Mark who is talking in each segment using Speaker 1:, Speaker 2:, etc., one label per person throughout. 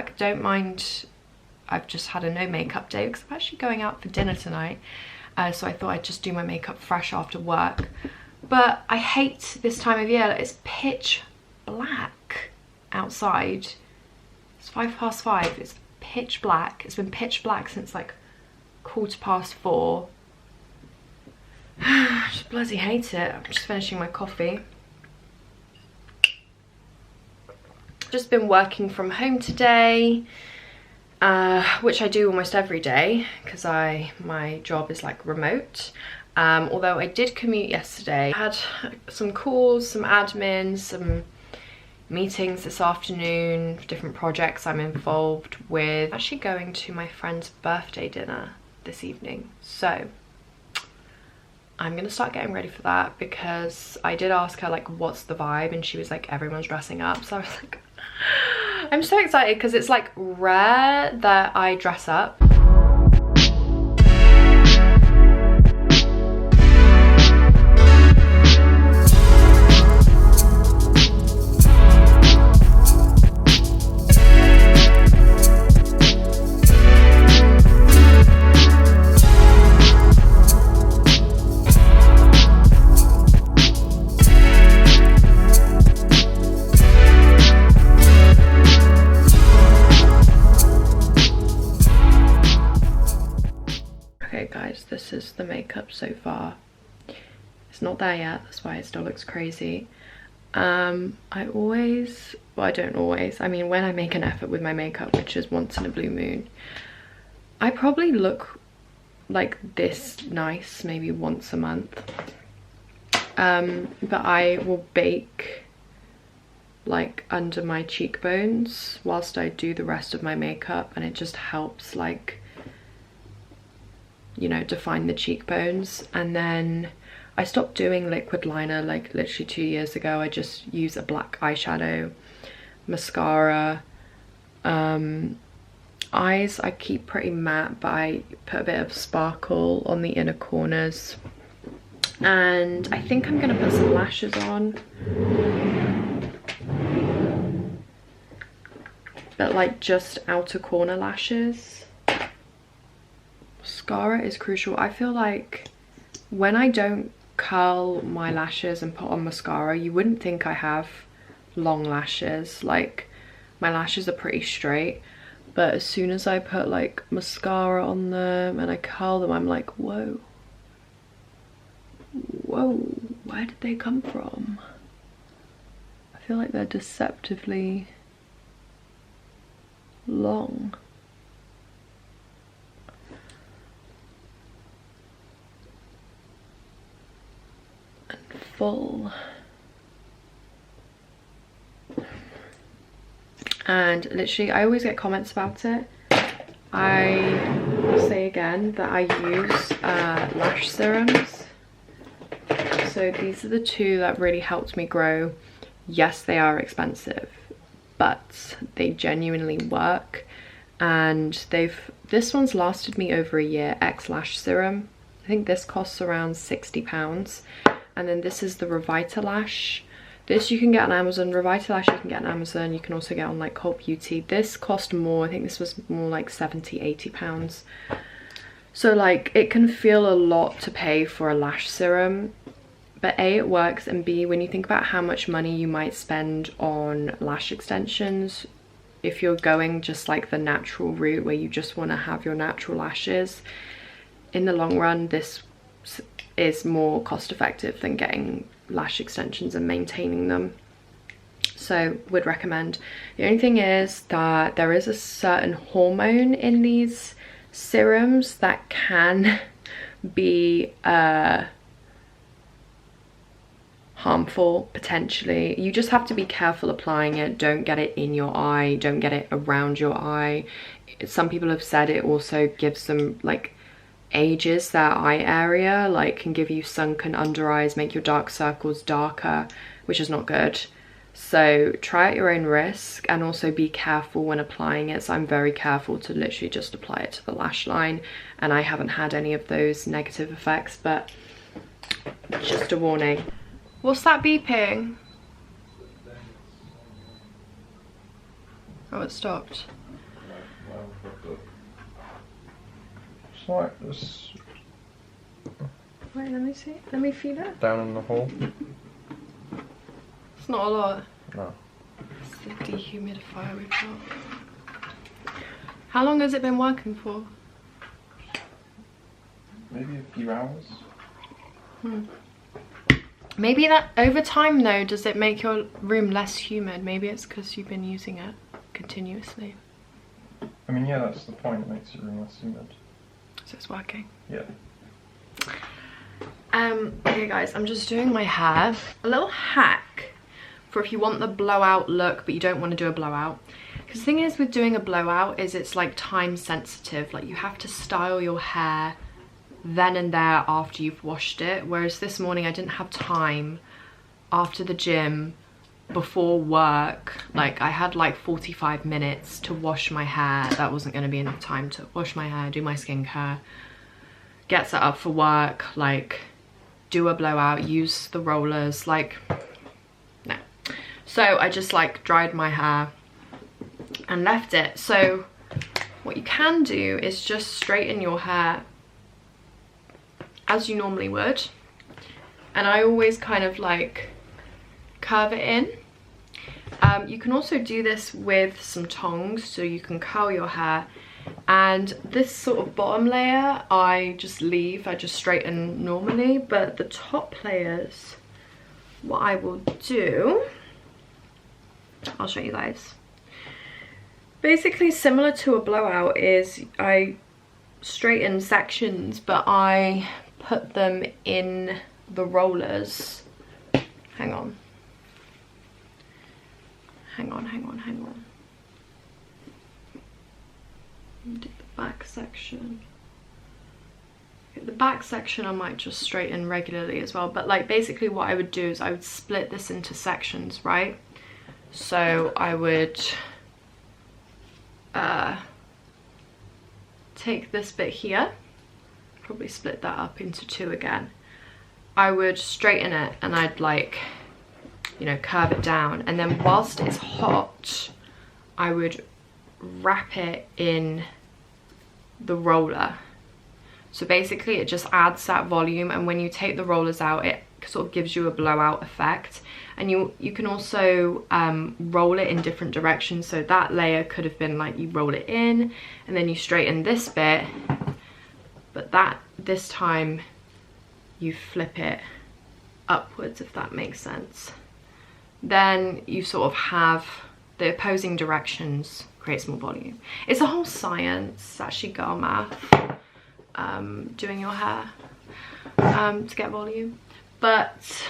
Speaker 1: work. Don't mind, I've just had a no makeup day because I'm actually going out for dinner tonight. So I thought I'd just do my makeup fresh after work. But I hate this time of year. It's pitch black outside. It's 5:05. It's pitch black. It's been pitch black since like 4:15. I just bloody hate it. I'm just finishing my coffee. Just been working from home today, which I do almost every day because my job is like remote. Although I did commute yesterday. I had some calls, some admin, some meetings this afternoon, different projects I'm involved with. I'm actually going to my friend's birthday dinner this evening, so I'm gonna start getting ready for that because I did ask her like what's the vibe, and she was like everyone's dressing up. So I was like, I'm so excited because it's like rare that I dress up. This is the makeup so far. It's not there yet, that's why it still looks crazy. I don't always, I mean when I make an effort with my makeup, which is once in a blue moon, I probably look like this nice maybe once a month. But I will bake like under my cheekbones whilst I do the rest of my makeup, and it just helps like, you know, define the cheekbones. And then I stopped doing liquid liner like literally 2 years ago. I just use a black eyeshadow, mascara. Eyes I keep pretty matte, but I put a bit of sparkle on the inner corners. And I think I'm gonna put some lashes on, but like just outer corner lashes. Mascara is crucial. I feel like when I don't curl my lashes and put on mascara, you wouldn't think I have long lashes. Like my lashes are pretty straight, but as soon as I put like mascara on them and I curl them, I'm like, whoa, where did they come from? I feel like they're deceptively long. And full. And literally I always get comments about it. I will say again that I use lash serums. So these are the two that really helped me grow. Yes, they are expensive, but they genuinely work. And this one's lasted me over a year. X Lash Serum. I think this costs around £60. And then this is the Revitalash. This you can get on Amazon. Revitalash you can get on Amazon. You can also get on like Cult Beauty. This cost more. I think this was more like £70–80. So like it can feel a lot to pay for a lash serum. But A, it works, and B, when you think about how much money you might spend on lash extensions, if you're going just like the natural route where you just want to have your natural lashes, in the long run this is more cost effective than getting lash extensions and maintaining them. So would recommend. The only thing is that there is a certain hormone in these serums that can be harmful potentially. You just have to be careful applying it. Don't get it in your eye, don't get it around your eye. Some people have said it also gives them like ages their eye area, like can give you sunken under eyes, make your dark circles darker, which is not good. So try at your own risk, and also be careful when applying it. So I'm very careful to literally just apply it to the lash line, and I haven't had any of those negative effects, but just a warning. What's that beeping? Oh, it stopped.
Speaker 2: It's like this.
Speaker 1: Wait, let me see. Let me feel it.
Speaker 2: Down in the hole.
Speaker 1: It's not a lot.
Speaker 2: No.
Speaker 1: It's the dehumidifier we've got. How long has it been working for?
Speaker 2: Maybe a few hours.
Speaker 1: Maybe that over time though, does it make your room less humid? Maybe it's because you've been using it continuously.
Speaker 2: I mean, yeah, that's the point. It makes your room less humid.
Speaker 1: So it's working.
Speaker 2: Yeah.
Speaker 1: Okay guys, I'm just doing my hair. A little hack for if you want the blowout look but you don't want to do a blowout. Because the thing is with doing a blowout is it's like time sensitive. Like you have to style your hair then and there after you've washed it. Whereas this morning I didn't have time after the gym, before work. Like I had like 45 minutes to wash my hair. That wasn't going to be enough time to wash my hair, do my skincare, get set up for work, like do a blowout, use the rollers, like no. So I just like dried my hair and left it. So what you can do is just straighten your hair as you normally would, and I always kind of like curve it in. You can also do this with some tongs, so you can curl your hair, and this sort of bottom layer I just leave, I just straighten normally, but the top layers, what I will do, I'll show you guys. Basically similar to a blowout is I straighten sections, but I put them in the rollers. Hang on. Do the back section. The back section I might just straighten regularly as well, but like basically what I would do is I would split this into sections, right? So I would take this bit here, probably split that up into two again. I would straighten it and I'd like, you know, curve it down, and then whilst it's hot I would wrap it in the roller. So basically it just adds that volume, and when you take the rollers out it sort of gives you a blowout effect. And you can also roll it in different directions. So that layer could have been like you roll it in and then you straighten this bit, but this time you flip it upwards, if that makes sense. Then you sort of have the opposing directions, creates more volume. It's a whole science, it's actually girl math, doing your hair to get volume. But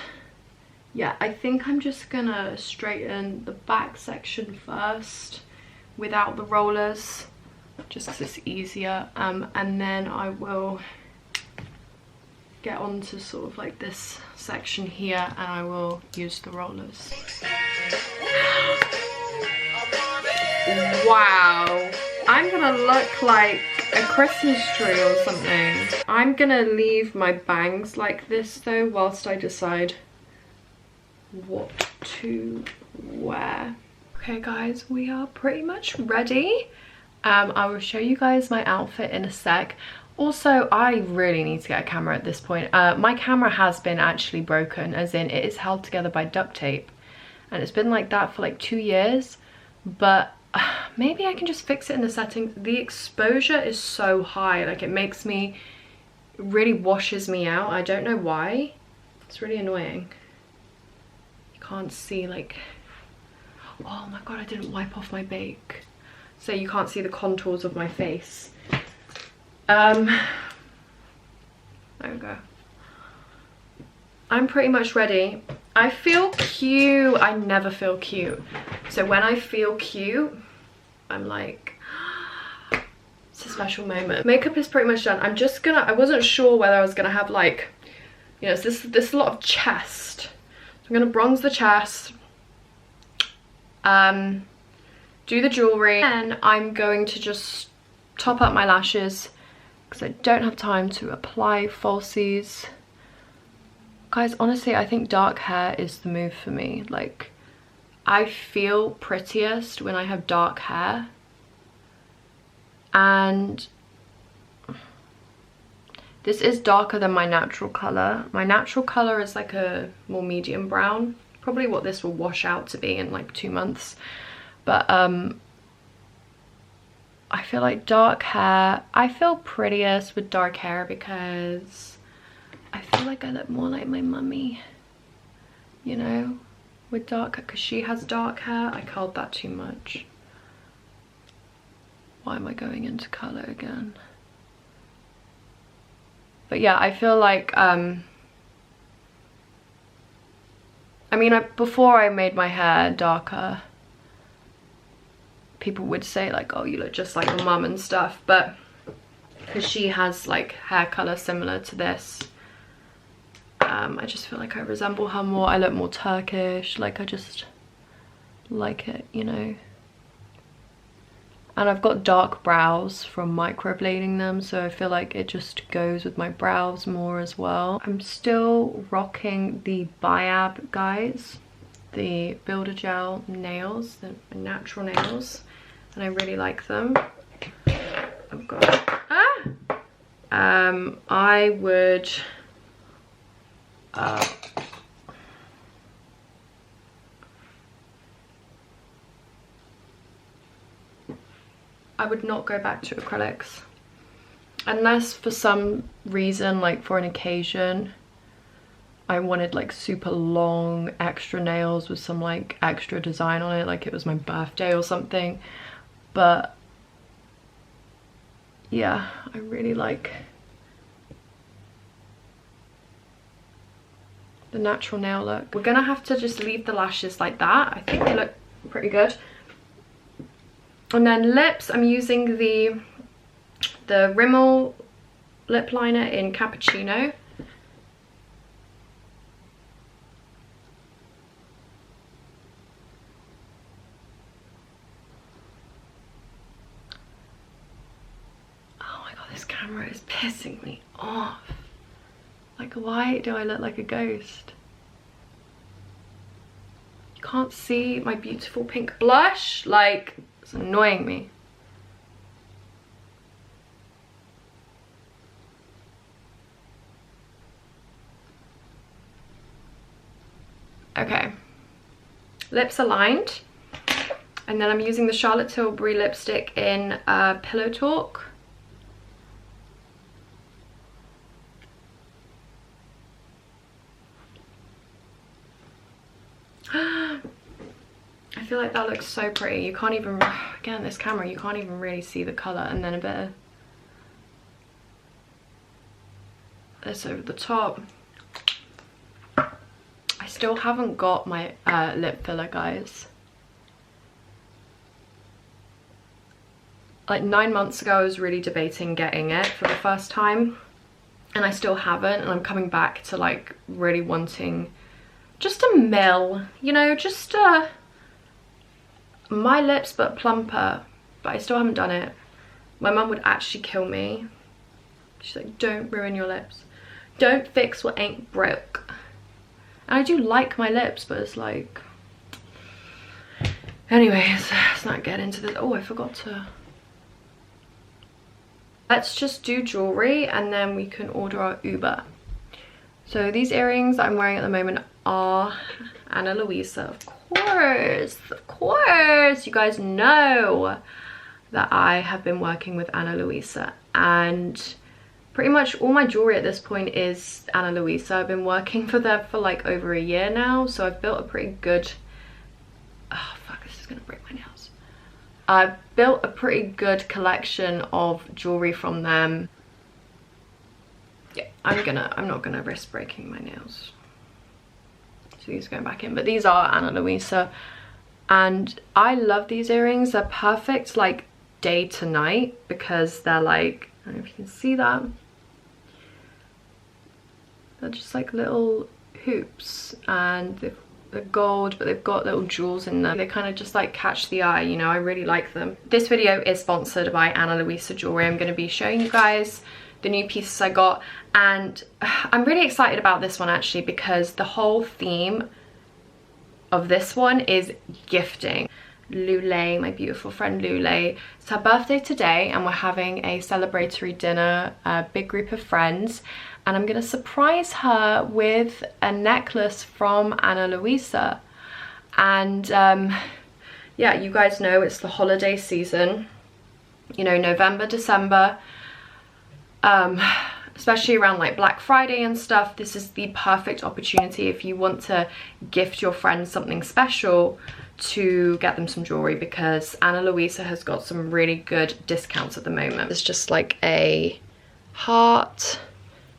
Speaker 1: yeah, I think I'm just gonna straighten the back section first without the rollers, just because it's easier, and then I will get onto sort of like this section here and I will use the rollers. Wow, I'm gonna look like a Christmas tree or something. I'm gonna leave my bangs like this though whilst I decide what to wear. Okay guys, we are pretty much ready. I will show you guys my outfit in a sec. Also, I really need to get a camera at this point. My camera has been actually broken, as in it is held together by duct tape, and it's been like that for like 2 years, but maybe I can just fix it in the settings. The exposure is so high, like it really washes me out. I don't know why. It's really annoying. You can't see like, oh my god, I didn't wipe off my bake. So you can't see the contours of my face. There we go. I'm pretty much ready. I feel cute. I never feel cute. So when I feel cute, I'm like, it's a special moment. Makeup is pretty much done. I wasn't sure whether I was gonna have like, you know, this is a lot of chest. So I'm gonna bronze the chest, do the jewelry, and I'm going to just top up my lashes because I don't have time to apply falsies. Guys, honestly, I think dark hair is the move for me. Like, I feel prettiest when I have dark hair. And this is darker than my natural colour. My natural colour is like a more medium brown. Probably what this will wash out to be in like 2 months. But I feel like dark hair, I feel prettiest with dark hair because I feel like I look more like my mummy, you know, with dark, because she has dark hair. I curled that too much. Why am I going into colour again? But yeah, I feel like, I mean, before I made my hair darker, people would say like, oh, you look just like your mum and stuff, but because she has like hair colour similar to this, I just feel like I resemble her more. I look more Turkish, like I just like it, you know. And I've got dark brows from microblading them, so I feel like it just goes with my brows more as well. I'm still rocking the Biab, guys, the Builder Gel nails, the natural nails, and I really like them. I've got I would not go back to acrylics unless for some reason, like for an occasion, I wanted like super long extra nails with some like extra design on it, like it was my birthday or something. But yeah, I really like the natural nail look. We're gonna have to just leave the lashes like that. I think they look pretty good. And then lips, I'm using the Rimmel lip liner in Cappuccino. Oh my god, this camera is pissing me off. Like, why do I look like a ghost? You can't see my beautiful pink blush? Like, it's annoying me. Okay, lips aligned, and then I'm using the Charlotte Tilbury lipstick in Pillow Talk. I feel like that looks so pretty. You can't even, again, this camera, you can't even really see the colour. And then a bit of this over the top. I still haven't got my lip filler, guys. Like 9 months ago, I was really debating getting it for the first time, and I still haven't, and I'm coming back to like really wanting just a mill, you know, just my lips but plumper, but I still haven't done it. My mum would actually kill me. She's like, don't ruin your lips. Don't fix what ain't broke. And I do like my lips, but it's like... Anyways, let's not get into this. Oh, I forgot to... Let's just do jewellery and then we can order our Uber. So these earrings that I'm wearing at the moment are Ana Luisa, of course. Of course, you guys know that I have been working with Ana Luisa, and pretty much all my jewelry at this point is Ana Luisa. I've been working for them for like over a year now, so I've built a pretty good... Oh fuck, this is gonna break my nails. I've built a pretty good collection of jewelry from them. Yeah, I'm not gonna risk breaking my nails. So these are going back in, but these are Ana Luisa, and I love these earrings. They're perfect like day to night because they're like, I don't know if you can see that. They're just like little hoops, and they're gold, but they've got little jewels in them. They kind of just like catch the eye, you know. I really like them. This video is sponsored by Ana Luisa jewelry. I'm going to be showing you guys the new pieces I got, and I'm really excited about this one actually because the whole theme of this one is gifting, Lule, my beautiful friend Lule. It's her birthday today and we're having a celebratory dinner, a big group of friends, and I'm gonna surprise her with a necklace from Ana Luisa. And yeah, you guys know it's the holiday season, you know, November, December, especially around like Black Friday and stuff. This is the perfect opportunity if you want to gift your friends something special to get them some jewelry, because Ana Luisa has got some really good discounts at the moment. It's just like a heart.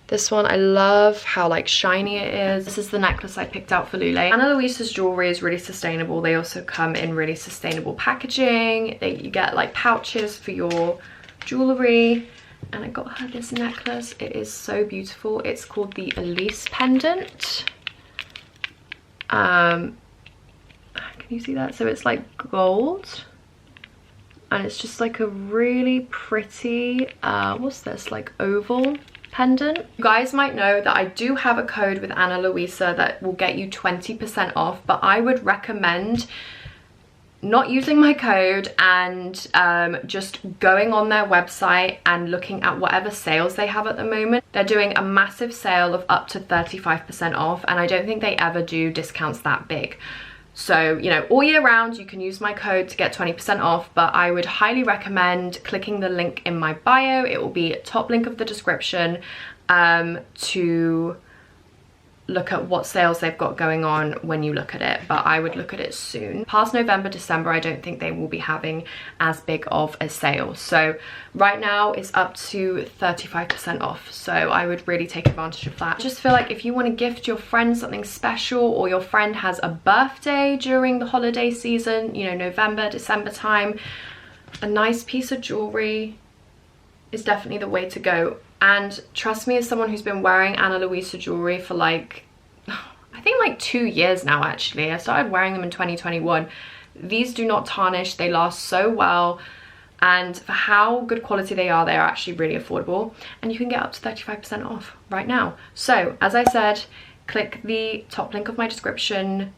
Speaker 1: This one, I love how like shiny it is. This is the necklace I picked out for Lule. Ana Luisa's jewelry is really sustainable. They also come in really sustainable packaging. You get like pouches for your jewelry. And I got her this necklace. It is so beautiful. It's called the Elise pendant. Can you see that? So it's like gold, and it's just like a really pretty what's this, like oval pendant. You guys might know that I do have a code with Ana Luisa that will get you 20% off, but I would recommend not using my code and just going on their website and looking at whatever sales they have at the moment. They're doing a massive sale of up to 35% off, and I don't think they ever do discounts that big. So, you know, all year round you can use my code to get 20% off, but I would highly recommend clicking the link in my bio. It will be top link of the description to look at what sales they've got going on when you look at it, but I would look at it soon. Past November, December, I don't think they will be having as big of a sale. So right now it's up to 35% off. So I would really take advantage of that. I just feel like if you want to gift your friend something special, or your friend has a birthday during the holiday season, you know, November, December time, a nice piece of jewelry is definitely the way to go. And trust me, as someone who's been wearing Ana Luisa jewelry for like, I think like 2 years now actually. I started wearing them in 2021. These do not tarnish, they last so well, and for how good quality they are actually really affordable, and you can get up to 35% off right now. So as I said, click the top link of my description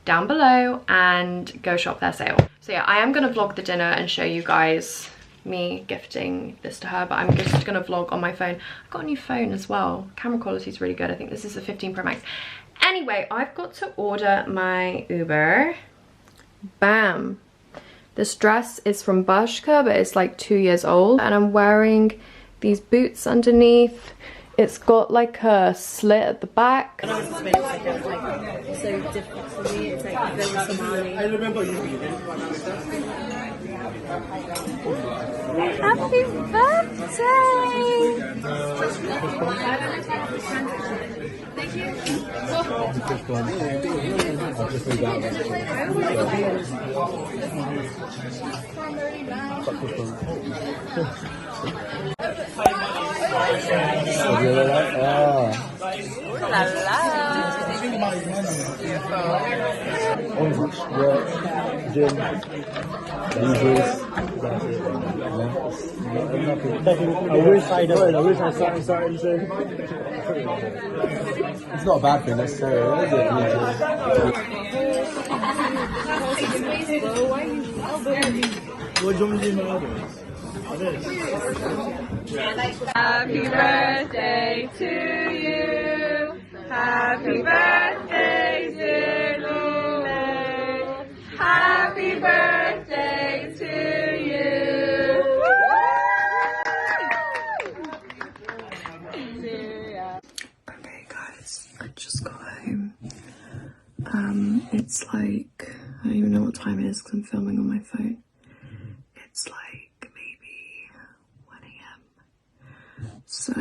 Speaker 1: down below and go shop their sale. So yeah, I am gonna vlog the dinner and show you guys me gifting this to her, but I'm just gonna vlog on my phone. I've got a new phone as well. Camera quality is really good. I think this is a 15 Pro Max. Anyway, I've got to order my Uber. Bam. This dress is from Bershka, but it's like 2 years old, and I'm wearing these boots underneath. It's got like a slit at the back.
Speaker 3: I was just like so different for me. It's like very Somali. I remember you.
Speaker 1: Happy birthday!
Speaker 3: Thank you.
Speaker 4: I wish I did. I wish I started saying. It's not a bad thing necessarily, is it? What do you want to do in my others?
Speaker 1: Happy birthday to you. Happy birthday, dear Lule. Happy birthday to you. Okay guys, I just got home. It's like, I don't even know what time it is because I'm filming on my phone. It's like maybe 1 AM. So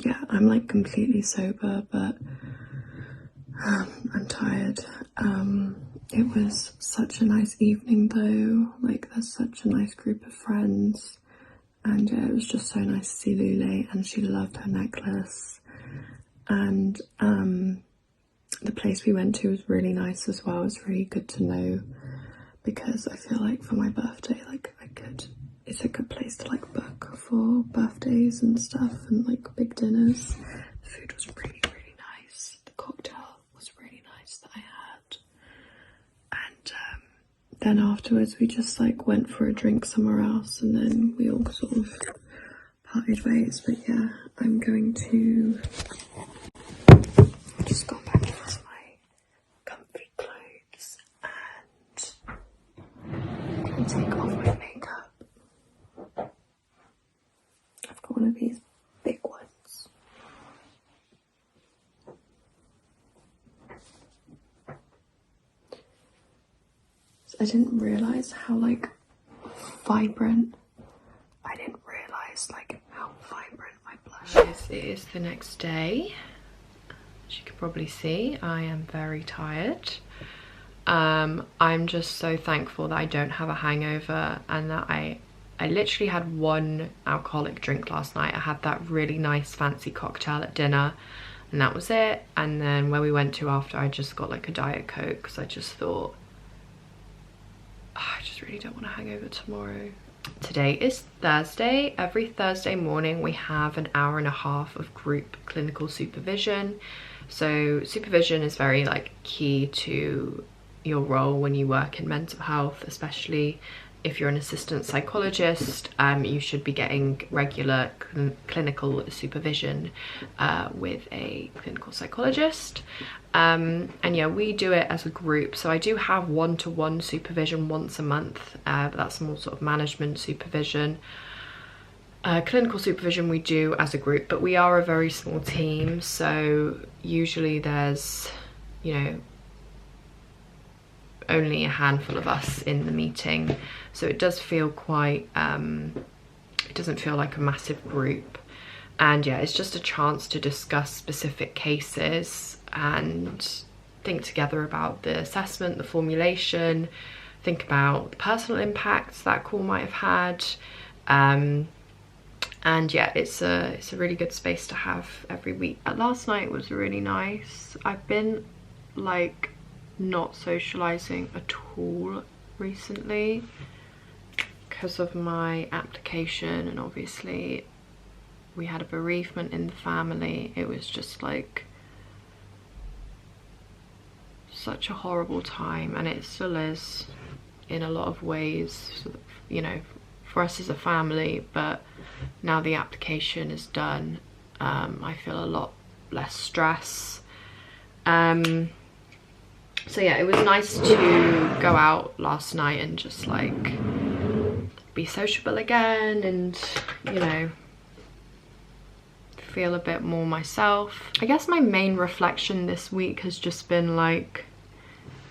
Speaker 1: yeah, I'm like completely sober, but I'm tired. It was such a nice evening though. Like, there's such a nice group of friends, and yeah, it was just so nice to see Lule, and she loved her necklace. And the place we went to was really nice as well. It's really good to know, because I feel like for my birthday, like it's a good place to like book for birthdays and stuff, and like big dinners. The food was really, really nice. The cocktail was really nice that I had. And then afterwards we just like went for a drink somewhere else, and then we all sort of parted ways. But yeah, I'm going to just go back into my comfy clothes and take off my makeup. I've got one of these big ones. So I didn't realise how like vibrant, my blush is. It is the next day. As you can probably see, I am very tired. I'm just so thankful that I don't have a hangover, and that I literally had one alcoholic drink last night. I had that really nice fancy cocktail at dinner, and that was it. And then where we went to after, I just got like a Diet Coke, because I just thought, I just really don't want a hangover tomorrow. Today is Thursday. Every Thursday morning we have an hour and a half of group clinical supervision. So supervision is very like key to your role when you work in mental health, especially if you're an assistant psychologist. You should be getting regular clinical supervision with a clinical psychologist. And yeah, we do it as a group. So I do have one-to-one supervision once a month, but that's more sort of management supervision. Clinical supervision we do as a group, but we are a very small team, so usually there's, you know, only a handful of us in the meeting, so it does feel quite it doesn't feel like a massive group. And yeah, it's just a chance to discuss specific cases and think together about the assessment, the formulation, think about the personal impacts that call might have had. And yeah, it's a really good space to have every week. Last night was really nice. I've been like not socializing at all recently because of my application, and obviously we had a bereavement in the family. It was just like such a horrible time, and it still is in a lot of ways, you know, for us as a family. But now the application is done, I feel a lot less stress. So yeah, it was nice to go out last night and just like be sociable again, and you know, feel a bit more myself. I guess my main reflection this week has just been like,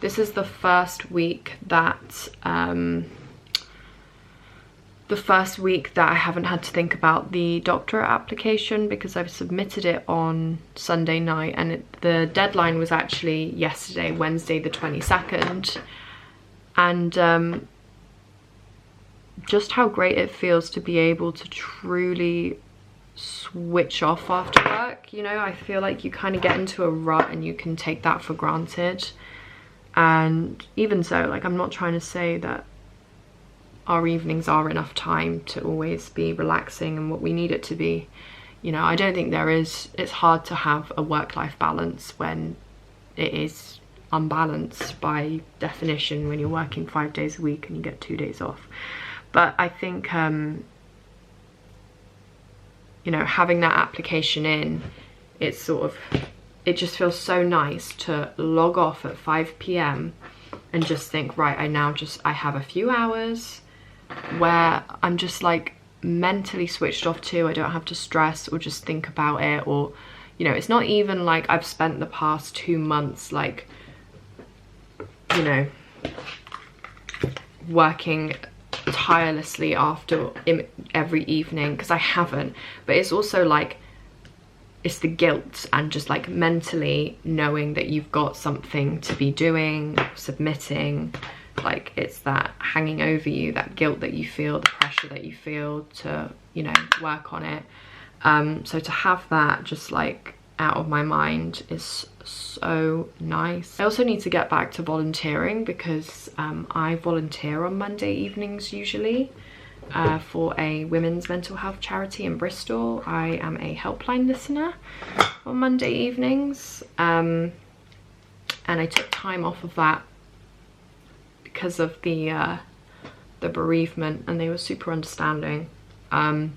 Speaker 1: this is the first week that I haven't had to think about the doctorate application, because I've submitted it on Sunday night, and the deadline was actually yesterday, Wednesday the 22nd. And just how great it feels to be able to truly switch off after work. You know, I feel like you kind of get into a rut and you can take that for granted. And even so, like, I'm not trying to say that our evenings are enough time to always be relaxing and what we need it to be. You know, I don't think there is. It's hard to have a work-life balance when it is unbalanced by definition, when you're working 5 days a week and you get 2 days off. But I think, you know, having that application in, it's sort of, it just feels so nice to log off at 5 p.m. and just think, right, I have a few hours where I'm just like mentally switched off too. I don't have to stress or just think about it, or, you know, it's not even like I've spent the past 2 months like, you know, working tirelessly after every evening, because I haven't. But it's also like, it's the guilt and just like mentally knowing that you've got something to be doing, submitting, like it's that hanging over you, that guilt that you feel, the pressure that you feel to, you know, work on it. So to have that just like out of my mind is so nice. I also need to get back to volunteering, because I volunteer on Monday evenings usually for a women's mental health charity in Bristol. I am a helpline listener on Monday evenings, and I took time off of that because of the bereavement, and they were super understanding. And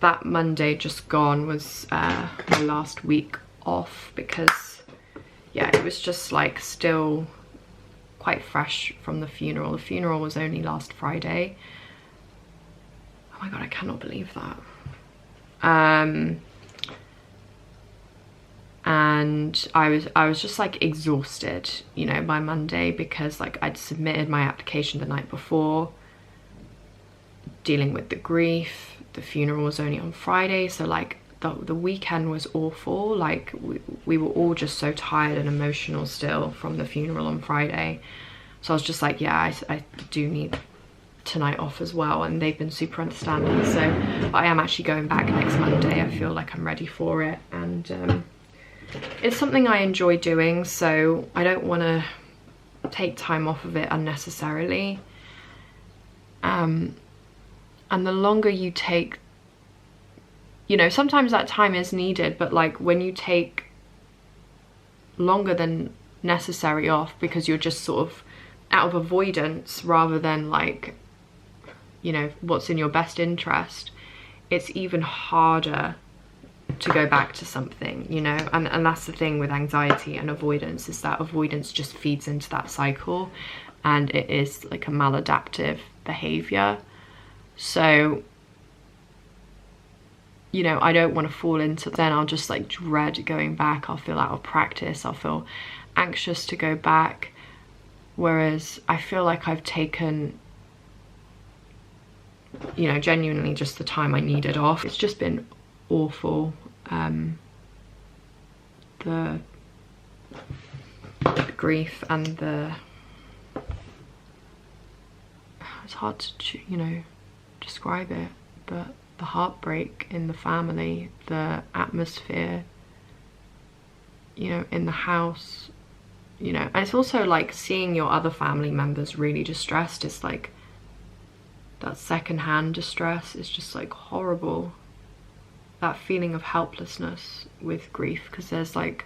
Speaker 1: that Monday just gone was my last week off, because yeah, it was just like still quite fresh from the funeral. The funeral was only last Friday. Oh my god, I cannot believe that. And I was just like exhausted, you know, by Monday, because like I'd submitted my application the night before, dealing with the grief. The funeral was only on Friday, so like the weekend was awful. Like we were all just so tired and emotional still from the funeral on Friday. So I was just like, yeah, I do need tonight off as well, and they've been super understanding. So I am actually going back next Monday. I feel like I'm ready for it, and it's something I enjoy doing, so I don't want to take time off of it unnecessarily. And the longer you take, you know, sometimes that time is needed, but like when you take longer than necessary off because you're just sort of out of avoidance rather than like, you know, what's in your best interest, it's even harder to go back to something, you know. And that's the thing with anxiety and avoidance, is that avoidance just feeds into that cycle, and it is like a maladaptive behavior. So, you know, I don't want to fall into, then I'll just like dread going back. I'll feel out of practice, I'll feel anxious to go back, whereas I feel like I've taken, you know, genuinely just the time I needed off. It's just been awful. The grief and it's hard to, you know, describe it, but the heartbreak in the family, the atmosphere, you know, in the house, you know. And it's also like seeing your other family members really distressed. It's like that secondhand distress is just like horrible. That feeling of helplessness with grief, because there's like,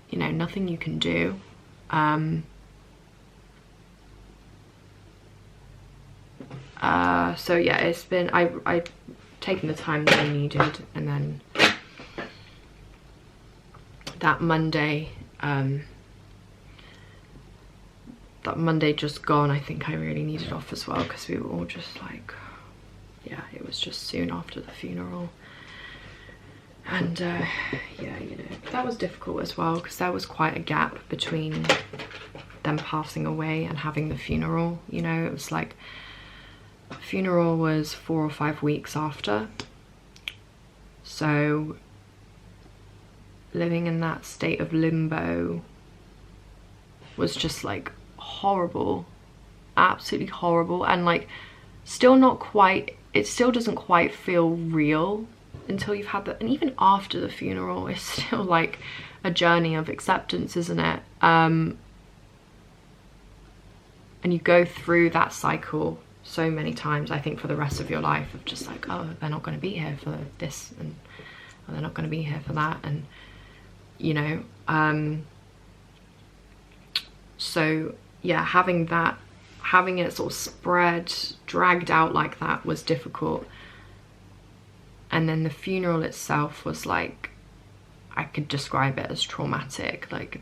Speaker 1: you know, nothing you can do. So yeah, it's been, I've taken the time that I needed, and then that Monday just gone, I think I really needed off as well, because we were all just like, yeah, it was just soon after the funeral. And yeah, you know, that was difficult as well, because there was quite a gap between them passing away and having the funeral. You know, it was like, the funeral was 4 or 5 weeks after. So living in that state of limbo was just like horrible, absolutely horrible. And like still not quite, it still doesn't quite feel real until you've had that. And even after the funeral, it's still like a journey of acceptance, isn't it? And you go through that cycle so many times, I think, for the rest of your life, of just like, oh, they're not going to be here for this, and oh, they're not going to be here for that, and you know, so yeah, having it sort of spread, dragged out like that was difficult. And then the funeral itself was like, I could describe it as traumatic. Like,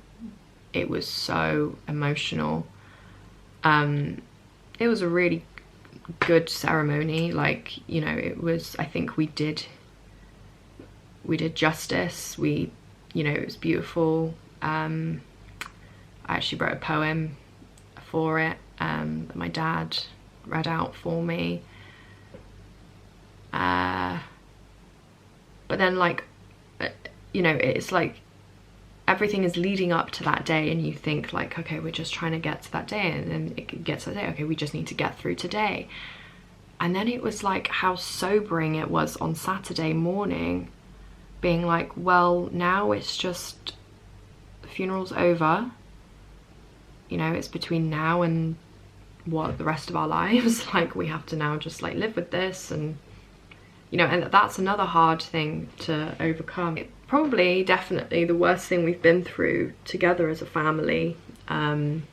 Speaker 1: it was so emotional. It was a really good ceremony. Like, you know, it was, I think we did justice. We, you know, it was beautiful. I actually wrote a poem for it that my dad read out for me. But then, like, you know, it's like everything is leading up to that day, and you think like, okay, we're just trying to get to that day, and then it gets to that day, okay, we just need to get through today. And then it was like how sobering it was on Saturday morning, being like, well, now it's just, the funeral's over, you know, it's between now and what, the rest of our lives. Like, we have to now just like live with this and you know, and that's another hard thing to overcome. Probably, definitely the worst thing we've been through together as a family. It's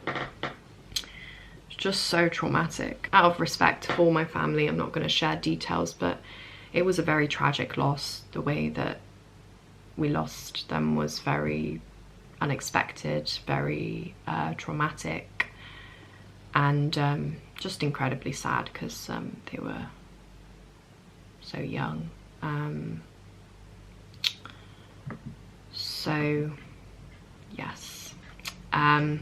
Speaker 1: just so traumatic. Out of respect for my family, I'm not going to share details, but it was a very tragic loss. The way that we lost them was very unexpected, very traumatic, and just incredibly sad, because they were so young. So yes, yeah,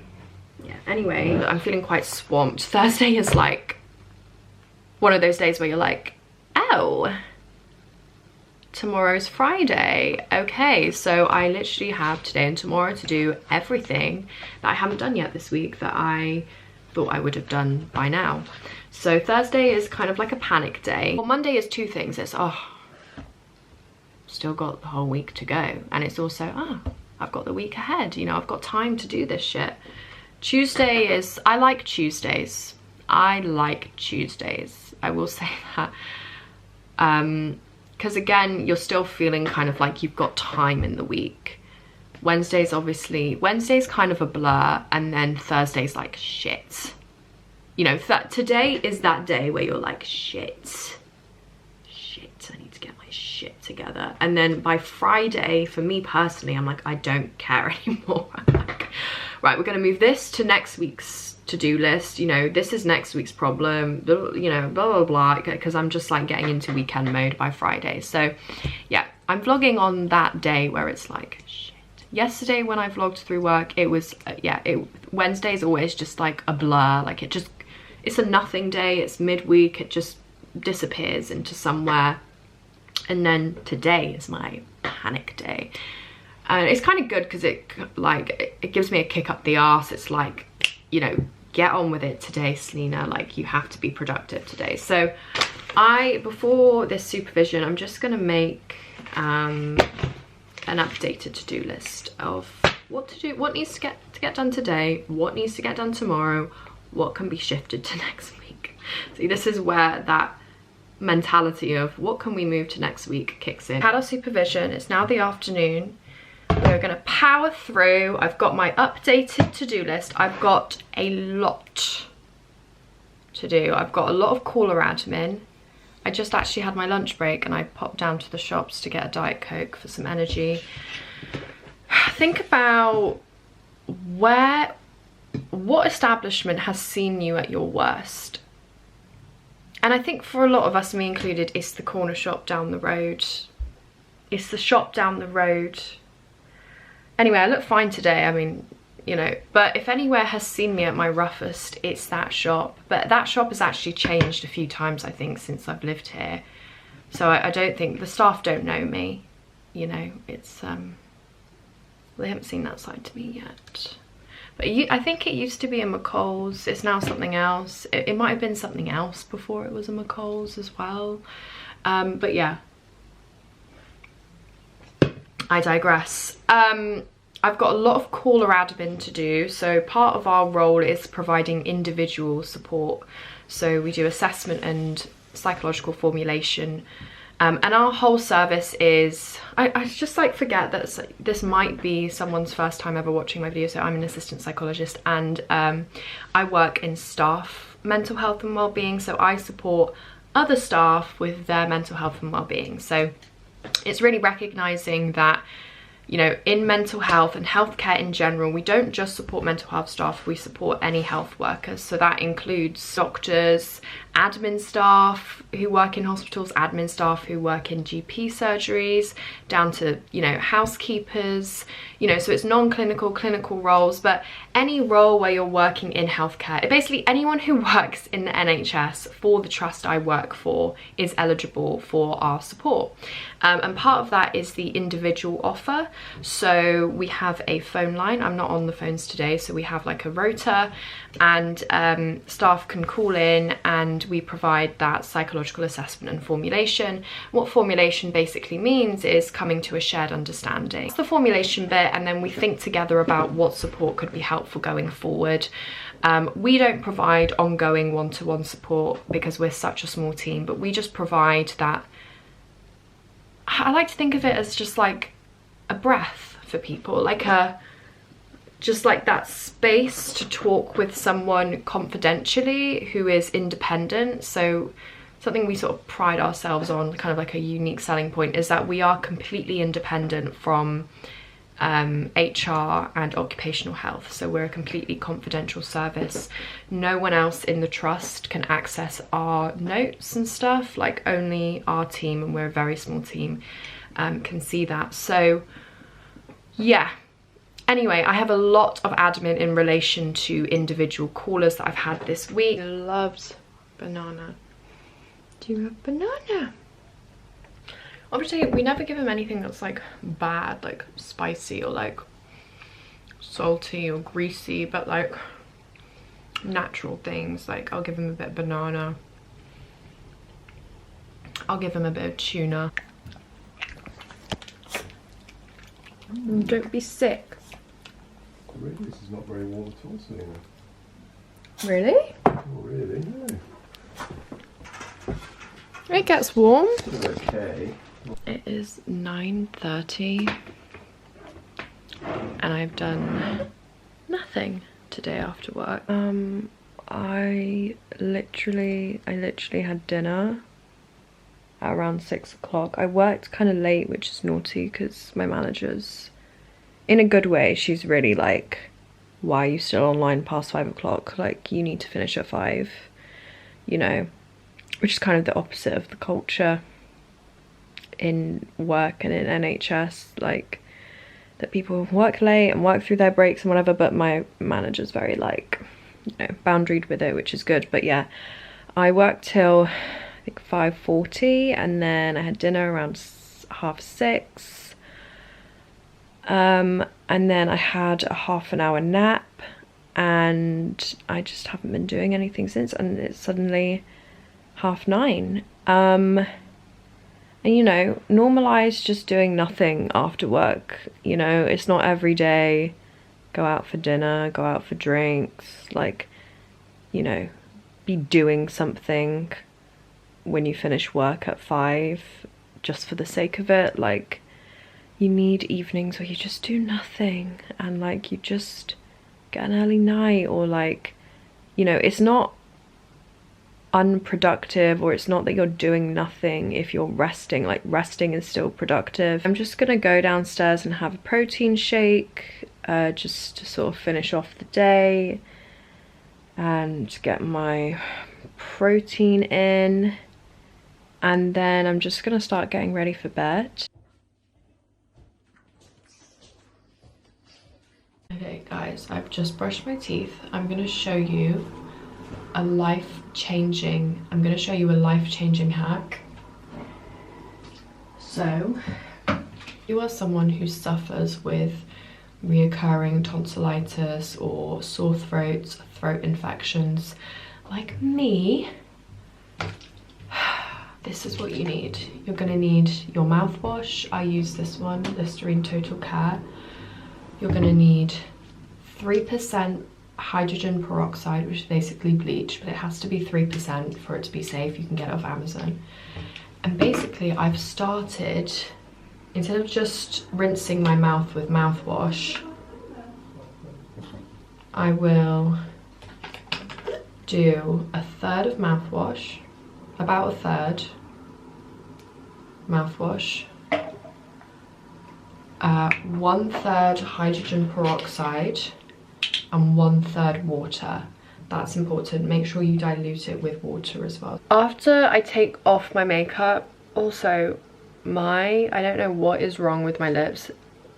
Speaker 1: anyway, I'm feeling quite swamped. Thursday is like one of those days where you're like, oh, tomorrow's Friday. Okay, so I literally have today and tomorrow to do everything that I haven't done yet this week that I thought I would have done by now. So Thursday is kind of like a panic day. Well, Monday is two things. It's, oh, still got the whole week to go. And it's also, oh, I've got the week ahead. You know, I've got time to do this shit. Tuesday is, I like Tuesdays. I like Tuesdays. I will say that. Because again, you're still feeling kind of like you've got time in the week. Wednesday's kind of a blur, and then Thursday's like, shit. You know, today is that day where you're like, shit, I need to get my shit together. And then by Friday, for me personally, I'm like, I don't care anymore. I'm like, right, we're gonna move this to next week's to-do list. You know, this is next week's problem, you know, blah, blah, blah, because I'm just like getting into weekend mode by Friday. So yeah, I'm vlogging on that day where it's like, shit. Yesterday when I vlogged through work, it was, Wednesday's always just like a blur. Like it's a nothing day, it's midweek, it just disappears into somewhere. And then today is my panic day. And it's kind of good because it gives me a kick up the arse. It's like, you know, get on with it today, Selina. Like, you have to be productive today. So before this supervision, I'm just gonna make an updated to-do list of what to do, what needs to get done today, what needs to get done tomorrow, what can be shifted to next week. See, this is where that mentality of what can we move to next week kicks in. Had our supervision, it's now the afternoon. We're gonna power through. I've got my updated to-do list. I've got a lot to do. I've got a lot of caller admin. I just actually had my lunch break and I popped down to the shops to get a Diet Coke for some energy. Think about what establishment has seen you at your worst. And I think for a lot of us, me included, it's the corner shop down the road. It's the shop down the road. Anyway, I look fine today, I mean, you know, but if anywhere has seen me at my roughest, it's that shop. But that shop has actually changed a few times, I think, since I've lived here. So I don't think, the staff don't know me, you know, it's, they haven't seen that side to me yet. But I think it used to be a McCall's, it's now something else. It might have been something else before it was a McCall's as well. But yeah, I digress. I've got a lot of caller admin to do. So part of our role is providing individual support. So we do assessment and psychological formulation. And our whole service is, I just like forget that this might be someone's first time ever watching my video. So I'm an assistant psychologist and I work in staff mental health and well-being. So I support other staff with their mental health and well-being. So it's really recognizing that, you know, in mental health and healthcare in general, we don't just support mental health staff, we support any health workers. So that includes doctors, admin staff who work in hospitals, admin staff who work in GP surgeries, down to, you know, housekeepers, you know, so it's non-clinical, clinical roles, but any role where you're working in healthcare, basically anyone who works in the NHS for the trust I work for is eligible for our support. And part of that is the individual offer. So we have a phone line. I'm not on the phones today, so we have like a rota, and staff can call in and we provide that psychological assessment and formulation. What formulation basically means is coming to a shared understanding. It's the formulation bit, and then we think together about what support could be helpful going forward. We don't provide ongoing one-to-one support because we're such a small team, but we just provide that I like to think of it as just like a breath for people, like just like that space to talk with someone confidentially who is independent. So something we sort of pride ourselves on, kind of like a unique selling point, is that we are completely independent from HR and occupational health. So we're a completely confidential service. No one else in the trust can access our notes and stuff, like only our team, and we're a very small team, can see that. So yeah. Anyway, I have a lot of admin in relation to individual callers that I've had this week. He loves banana. Do you have banana? Obviously, we never give him anything that's like bad, like spicy or like salty or greasy, but like natural things. Like I'll give him a bit of banana. I'll give him a bit of tuna. Don't be sick.
Speaker 5: Really, this is not very warm at all, Selina.
Speaker 1: Really?
Speaker 5: Not really, no.
Speaker 1: It gets warm.
Speaker 5: It's okay.
Speaker 1: It is 9:30 and I've done nothing today after work. I literally had dinner at around 6 o'clock. I worked kind of late, which is naughty because my manager's, in a good way, she's really like, why are you still online past 5 o'clock? Like, you need to finish at 5, you know, which is kind of the opposite of the culture in work and in NHS, like that people work late and work through their breaks and whatever, but my manager's very like, you know, boundaried with it, which is good. But yeah, I worked till I think 5:40 and then I had dinner around 6:30. And then I had a half an hour nap and I just haven't been doing anything since, and it's suddenly 9:30. And you know, normalize just doing nothing after work. You know, it's not every day. Go out for dinner, go out for drinks, like, you know, be doing something when you finish work at 5 just for the sake of it. Like, you need evenings where you just do nothing and like you just get an early night, or like, you know, it's not unproductive, or it's not that you're doing nothing if you're resting. Like, resting is still productive. I'm just gonna go downstairs and have a protein shake just to sort of finish off the day and get my protein in, and then I'm just gonna start getting ready for bed. Okay guys, I've just brushed my teeth. I'm gonna show you a life-changing hack. So, you are someone who suffers with reoccurring tonsillitis or sore throats, throat infections like me, this is what you need. You're gonna need your mouthwash. I use this one, Listerine Total Care. You're gonna need 3% hydrogen peroxide, which is basically bleach, but it has to be 3% for it to be safe. You can get it off Amazon. And basically I've started, instead of just rinsing my mouth with mouthwash, I will do a third of mouthwash, about a third mouthwash, 1/3 hydrogen peroxide, and 1/3 water. That's important. Make sure you dilute it with water as well. After I take off my makeup, also I don't know what is wrong with my lips,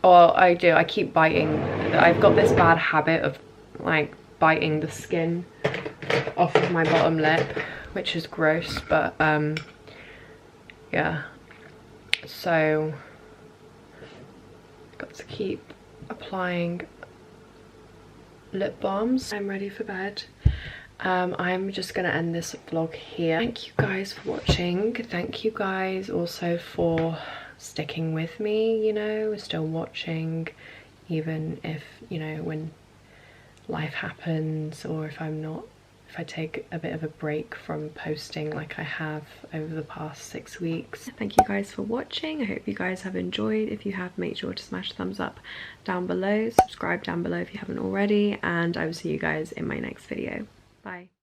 Speaker 1: or I keep biting. I've got this bad habit of like biting the skin off of my bottom lip, which is gross, but yeah, so got to keep applying lip balms. I'm ready for bed. I'm just gonna end this vlog here. Thank you guys for watching. Thank you guys also for sticking with me, you know, still watching, even if, you know, when life happens or if I'm not if I take a bit of a break from posting like I have over the past 6 weeks. Thank you guys for watching. I hope you guys have enjoyed. If you have, make sure to smash the thumbs up down below, subscribe down below if you haven't already, and I will see you guys in my next video. Bye.